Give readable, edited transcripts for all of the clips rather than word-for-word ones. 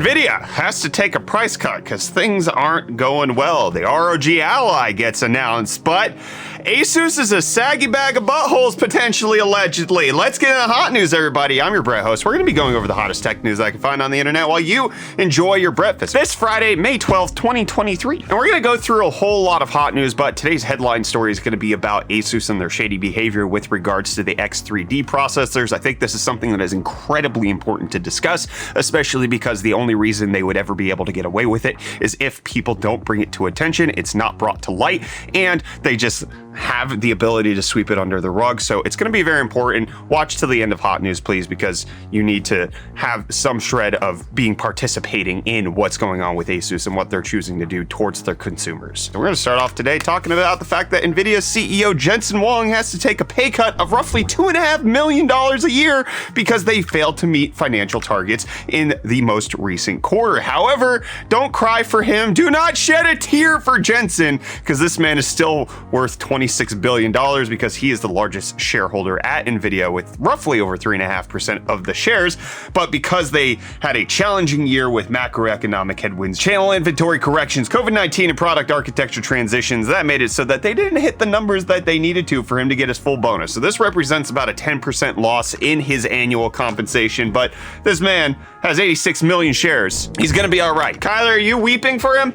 NVIDIA has to take a price cut because things aren't going well. The ROG Ally gets announced, but ASUS is a saggy bag of buttholes, potentially, allegedly. Let's get into the hot news, everybody. I'm your Brett host. We're going to be going over the hottest tech news I can find on the internet while you enjoy your breakfast. This Friday, May 12th, 2023. And we're going to go through a whole lot of hot news, but today's headline story is going to be about ASUS and their shady behavior with regards to the X3D processors. I think this is something that is incredibly important to discuss, especially because the only reason they would ever be able to get away with it is if people don't bring it to attention, it's not brought to light, and they just have the ability to sweep it under the rug. So it's going to be very important. Watch till the end of hot news, please, because you need to have some shred of being participating in what's going on with ASUS and what they're choosing to do towards their consumers. So we're going to start off today talking about the fact that NVIDIA's CEO Jensen has to take a pay cut of roughly $2.5 million a year because they failed to meet financial targets in the most recent quarter. However, don't cry for him. Do not shed a tear for Jensen, because this man is still worth $26 billion because he is the largest shareholder at NVIDIA with roughly over 3.5% of the shares. But because they had a challenging year with macroeconomic headwinds, channel inventory corrections, COVID-19, and product architecture transitions, that made it so that they didn't hit the numbers that they needed to for him to get his full bonus. So this represents about a 10% loss in his annual compensation, but this man has 86 million shares. He's gonna be all right. Kyler, are you weeping for him?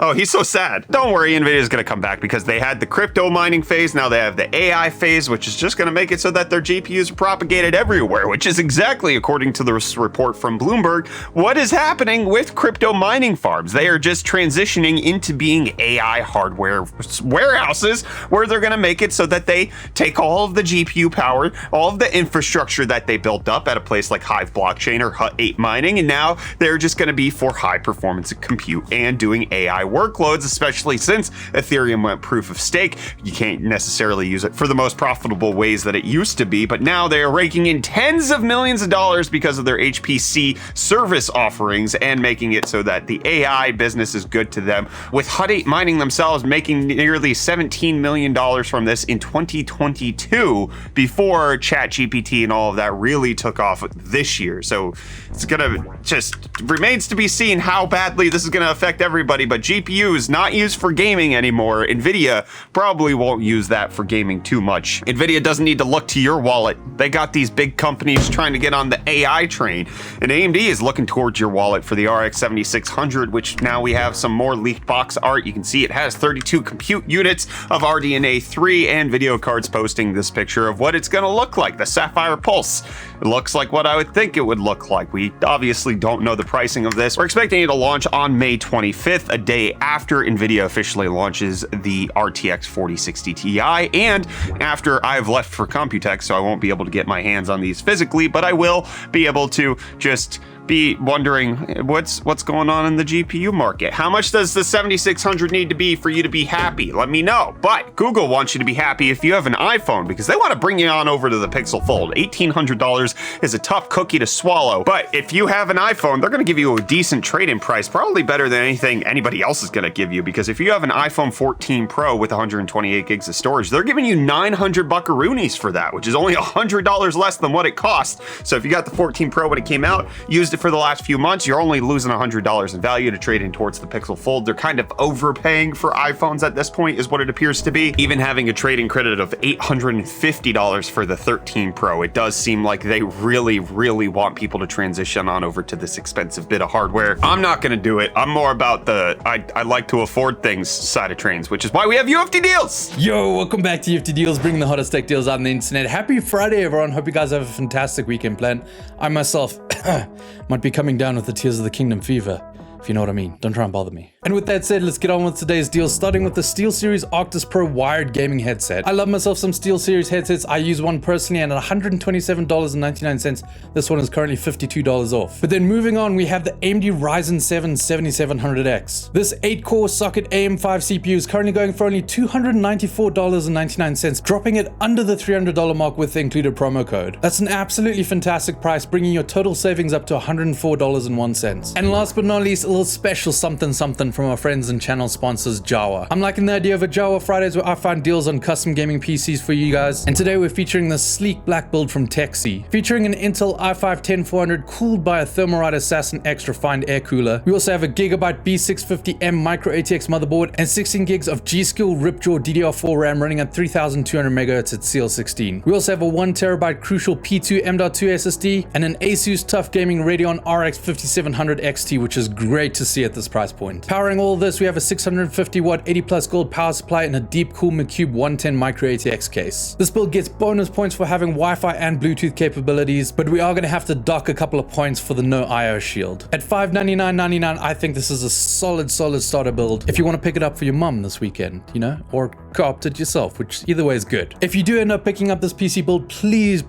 Oh, he's so sad. Don't worry, NVIDIA's gonna come back because they had the crypto mining phase, now they have the AI phase, which is just gonna make it so that their GPUs are propagated everywhere, which is exactly, according to this report from Bloomberg, what is happening with crypto mining farms. They are just transitioning into being AI hardware warehouses where they're gonna make it so that they take all of the GPU power, all of the infrastructure that they built up at a place like Hive Blockchain or Hut 8 mining, and now they're just gonna be for high performance compute and doing AI workloads, especially since Ethereum went proof of stake. You can't necessarily use it for the most profitable ways that it used to be, but now they are raking in tens of millions of dollars because of their HPC service offerings and making it so that the AI business is good to them, with Hut 8 mining themselves making nearly $17 million from this in 2022 before ChatGPT and all of that really took off this year. So it's gonna just remains to be seen how badly this is gonna affect everybody, but GPUs not used for gaming anymore. NVIDIA probably won't use that for gaming too much. NVIDIA doesn't need to look to your wallet. They got these big companies trying to get on the AI train, and AMD is looking towards your wallet for the RX 7600, which now we have some more leaked box art. You can see it has 32 compute units of RDNA 3 and video cards posting this picture of what it's gonna look like, the Sapphire Pulse. It looks like what I would think it would look like. We obviously don't know the pricing of this. We're expecting it to launch on May 25th, a day after NVIDIA officially launches the RTX 4060 Ti, and after I've left for Computex, so I won't be able to get my hands on these physically, but I will be able to just be wondering what's going on in the GPU market. How much does the 7600 need to be for you to be happy? Let me know. But Google wants you to be happy if you have an iPhone, because they want to bring you on over to the Pixel Fold. $1,800 is a tough cookie to swallow, but if you have an iPhone, they're going to give you a decent trade-in price, probably better than anything anybody else is going to give you, because if you have an iPhone 14 Pro with 128 gigs of storage, they're giving you 900 buckaroonies for that, which is only $100 less than what it cost. So if you got the 14 Pro when it came out, used it for the last few months, you're only losing $100 in value to trade in towards the Pixel Fold. They're kind of overpaying for iPhones at this point, is what it appears to be. Even having a trade-in credit of $850 for the 13 Pro, it does seem like they really, really want people to transition on over to this expensive bit of hardware. I'm not gonna do it. I'm more about the I like to afford things side of trains, which is why we have UFD Deals. Yo, welcome back to UFD Deals, bringing the hottest tech deals on the internet. Happy Friday, everyone. Hope you guys have a fantastic weekend planned. I myself might be coming down with the Tears of the Kingdom fever, if you know what I mean. Don't try and bother me. And with that said, let's get on with today's deals, starting with the SteelSeries Arctis Pro wired gaming headset. I love myself some SteelSeries headsets. I use one personally, and at $127.99, this one is currently $52 off. But then moving on, we have the AMD Ryzen 7 7700X. This 8-core socket AM5 CPU is currently going for only $294.99, dropping it under the $300 mark with the included promo code. That's an absolutely fantastic price, bringing your total savings up to $104.01. And last but not least, a little special something something from our friends and channel sponsors Jawa. I'm liking the idea of a Jawa Fridays where I find deals on custom gaming PCs for you guys. And today we're featuring the sleek black build from Texi, featuring an Intel i5-10400 cooled by a Thermalright Assassin X refined air cooler. We also have a Gigabyte B650M micro ATX motherboard and 16 gigs of G-Skill Ripjaw DDR4 RAM running at 3200 MHz at CL16. We also have a 1TB Crucial P2 M.2 SSD and an ASUS TUF Gaming Radeon RX 5700 XT, which is great to see at this price point. Powering all this, we have a 650 watt 80 plus gold power supply and a Deep Cool McCube 110 micro ATX case. This build gets bonus points for having Wi-Fi and Bluetooth capabilities, but we are going to have to dock a couple of points for the no IO shield. At $599.99, I think this is a solid starter build if you want to pick it up for your mum this weekend, you know, or co-opt it yourself, which either way is good. If you do end up picking up this PC build, please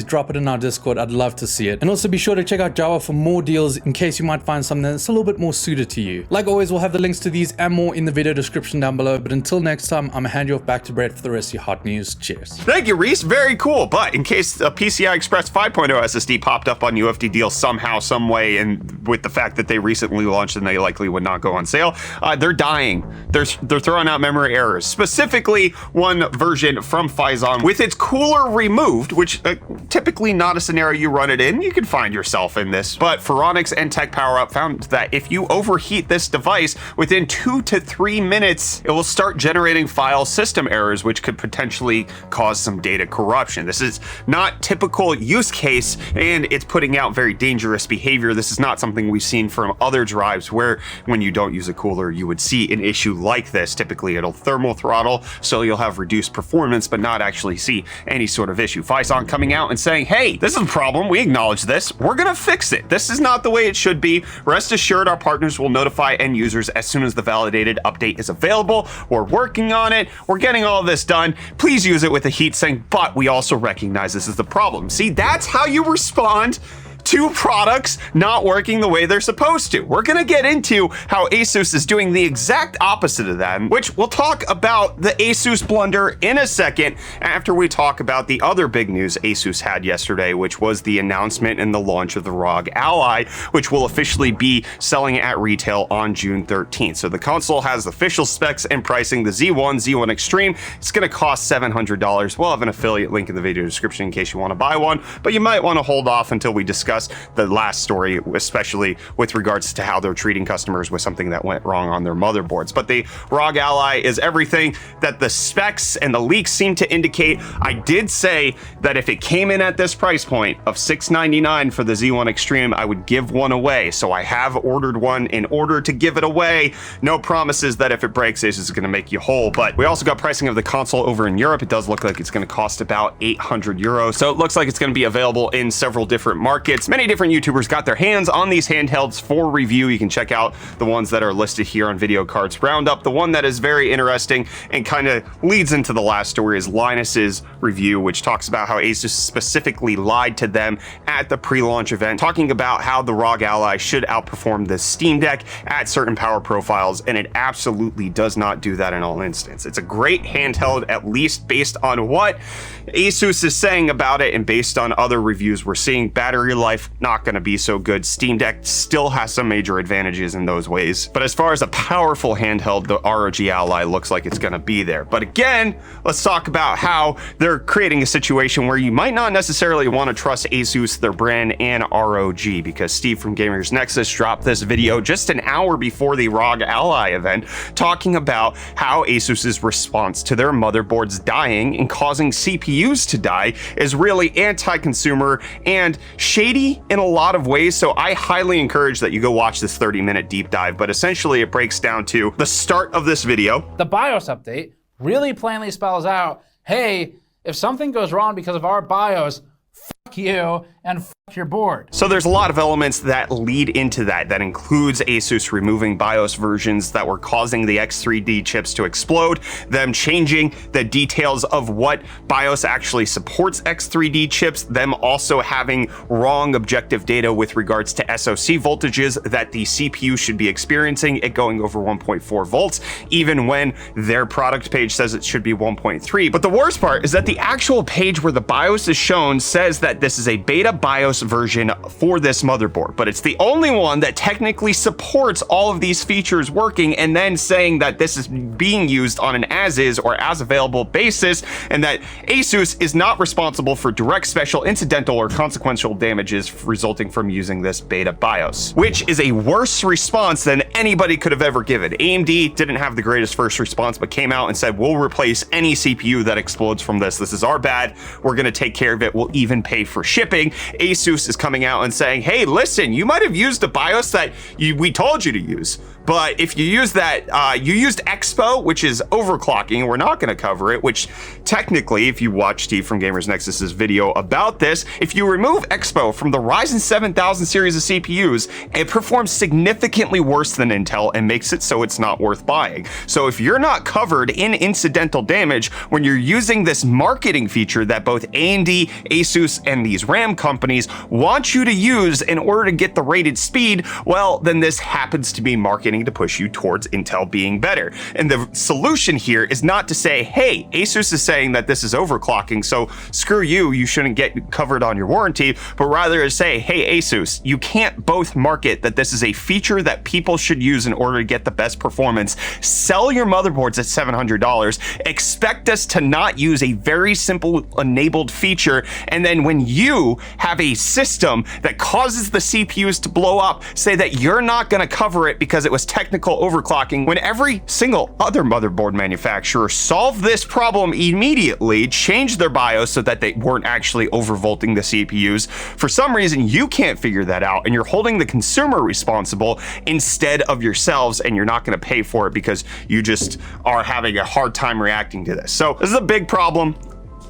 drop it in our Discord. I'd love to see it. And also be sure to check out Jawa for more deals in case you might find something that's a little bit more suited to you. Like always, we'll have the links to these and more in the video description down below. But until next time, I'm gonna hand you off back to Brett for the rest of your hot news. Cheers. Thank you, Reece. Very cool. But in case a PCI Express 5.0 SSD popped up on UFD Deals somehow, some way, and with the fact that they recently launched and they likely would not go on sale, they're dying. They're throwing out memory errors. Specifically, one version from Phison with its cooler removed, which typically not a scenario you run it in. You can find yourself in this. But Phoronix and Tech Power Up found that if you overheat this device, within 2 to 3 minutes, it will start generating file system errors, which could potentially cause some data corruption. This is not typical use case, and it's putting out very dangerous behavior. This is not something we've seen from other drives where when you don't use a cooler, you would see an issue like this. Typically, it'll thermal throttle, so you'll have reduced performance, but not actually see any sort of issue. Phison coming out and saying, hey, this is a problem. We acknowledge this. We're going to fix it. This is not the way it should be. Rest assured, our partners will notify end users as soon as the validated update is available. We're working on it. We're getting all this done. Please use it with a heatsink, but we also recognize this is the problem. See, that's how you respond to products not working the way they're supposed to. We're gonna get into how ASUS is doing the exact opposite of that, which we'll talk about the ASUS blunder in a second after we talk about the other big news ASUS had yesterday, which was the announcement and the launch of the ROG Ally, which will officially be selling at retail on June 13th. So the console has official specs and pricing. The Z1 Extreme, it's gonna cost $700. We'll have an affiliate link in the video description in case you wanna buy one, but you might wanna hold off until we discuss the last story, especially with regards to how they're treating customers with something that went wrong on their motherboards. But the ROG Ally is everything that the specs and the leaks seem to indicate. I did say that if it came in at this price point of $699 for the Z1 Extreme, I would give one away. So I have ordered one in order to give it away. No promises that if it breaks, ASUS is going to make you whole. But we also got pricing of the console over in Europe. It does look like it's going to cost about 800 euros. So it looks like it's going to be available in several different markets. Many different YouTubers got their hands on these handhelds for review. You can check out the ones that are listed here on Video Cards Roundup. The one that is very interesting and kind of leads into the last story is Linus's review, which talks about how ASUS specifically lied to them at the pre-launch event, talking about how the ROG Ally should outperform the Steam Deck at certain power profiles, and it absolutely does not do that in all instances. It's a great handheld, at least based on what ASUS is saying about it and based on other reviews we're seeing. Battery life, not going to be so good. Steam Deck still has some major advantages in those ways. But as far as a powerful handheld, the ROG Ally looks like it's going to be there. But again, let's talk about how they're creating a situation where you might not necessarily want to trust ASUS, their brand, and ROG, because Steve from Gamers Nexus dropped this video just an hour before the ROG Ally event, talking about how ASUS's response to their motherboards dying and causing CPUs to die is really anti-consumer and shady in a lot of ways. So I highly encourage that you go watch this 30-minute deep dive, but essentially it breaks down to the start of this video. The BIOS update really plainly spells out, hey, if something goes wrong because of our BIOS, fuck you and fuck your board. So there's a lot of elements that lead into that. That includes ASUS removing BIOS versions that were causing the X3D chips to explode, them changing the details of what BIOS actually supports X3D chips, them also having wrong objective data with regards to SoC voltages that the CPU should be experiencing, it going over 1.4 volts, even when their product page says it should be 1.3. But the worst part is that the actual page where the BIOS is shown says that this is a beta beta BIOS version for this motherboard, but it's the only one that technically supports all of these features working, and then saying that this is being used on an as-is or as-available basis, and that ASUS is not responsible for direct, special, incidental, or consequential damages resulting from using this beta BIOS, which is a worse response than anybody could have ever given. AMD didn't have the greatest first response, but came out and said, we'll replace any CPU that explodes from this. This is our bad. We're going to take care of it. We'll even pay for shipping. ASUS is coming out and saying, hey, listen, you might have used a BIOS that we told you to use, but if you use that, you used Expo, which is overclocking, we're not going to cover it, which technically, if you watch Steve from Gamers Nexus's video about this, if you remove Expo from the Ryzen 7000 series of CPUs, it performs significantly worse than Intel and makes it so it's not worth buying. So if you're not covered in incidental damage when you're using this marketing feature that both AMD, ASUS, and these RAM companies want you to use in order to get the rated speed, well, then this happens to be marketing to push you towards Intel being better. And the solution here is not to say, hey, ASUS is saying that this is overclocking, so screw you, you shouldn't get covered on your warranty, but rather to say, hey, ASUS, you can't both market that this is a feature that people should use in order to get the best performance, sell your motherboards at $700, expect us to not use a very simple enabled feature, and then when you have a system that causes the CPUs to blow up, say that you're not going to cover it because it was technical overclocking, when every single other motherboard manufacturer solved this problem immediately, changed their BIOS so that they weren't actually overvolting the CPUs. For some reason, you can't figure that out, and you're holding the consumer responsible instead of yourselves, and you're not going to pay for it because you just are having a hard time reacting to this. So this is a big problem.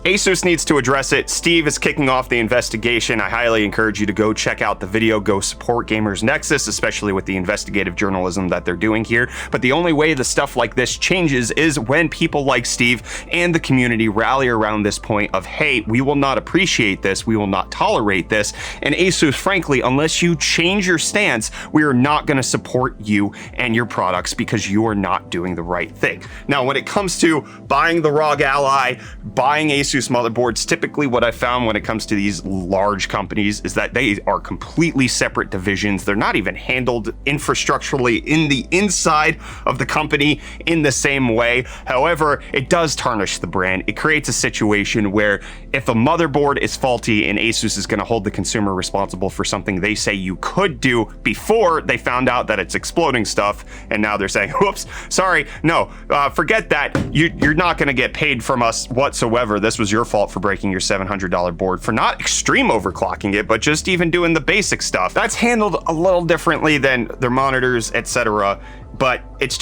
ASUS needs to address it. Steve is kicking off the investigation. I highly encourage you to go check out the video, go support Gamers Nexus, especially with the investigative journalism that they're doing here. But the only way the stuff like this changes is when people like Steve and the community rally around this point of, hey, we will not appreciate this, we will not tolerate this. And ASUS, frankly, unless you change your stance, we are not going to support you and your products because you are not doing the right thing. Now, when it comes to buying the ROG Ally, buying ASUS motherboards, typically what I found when it comes to these large companies is that they are completely separate divisions. They're not even handled infrastructurally in the inside of the company in the same way. However, it does tarnish the brand. It creates a situation where if a motherboard is faulty and ASUS is going to hold the consumer responsible for something they say you could do before they found out that it's exploding stuff, and now they're saying, whoops, sorry, no, forget that. You're not going to get paid from us whatsoever. This was your fault for breaking your $700 board for not extreme overclocking it, but just even doing the basic stuff. That's handled a little differently than their monitors, etc. But it's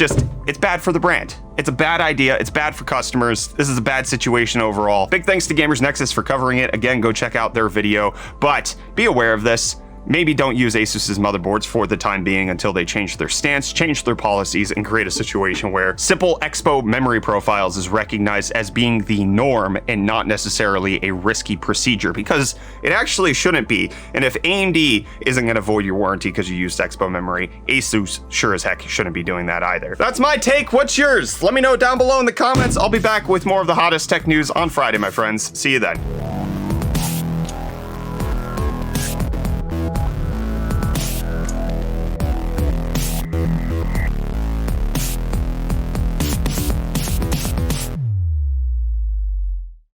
bad for the brand. It's a bad idea. It's bad for customers. This is a bad situation overall. Big thanks to Gamers Nexus for covering it. Again, go check out their video, but be aware of this. Maybe don't use ASUS's motherboards for the time being until they change their stance, change their policies, and create a situation where simple Expo memory profiles is recognized as being the norm and not necessarily a risky procedure, because it actually shouldn't be. And if AMD isn't going to void your warranty because you used Expo memory, ASUS sure as heck shouldn't be doing that either. That's my take. What's yours? Let me know down below in the comments. I'll be back with more of the hottest tech news on Friday, my friends. See you then.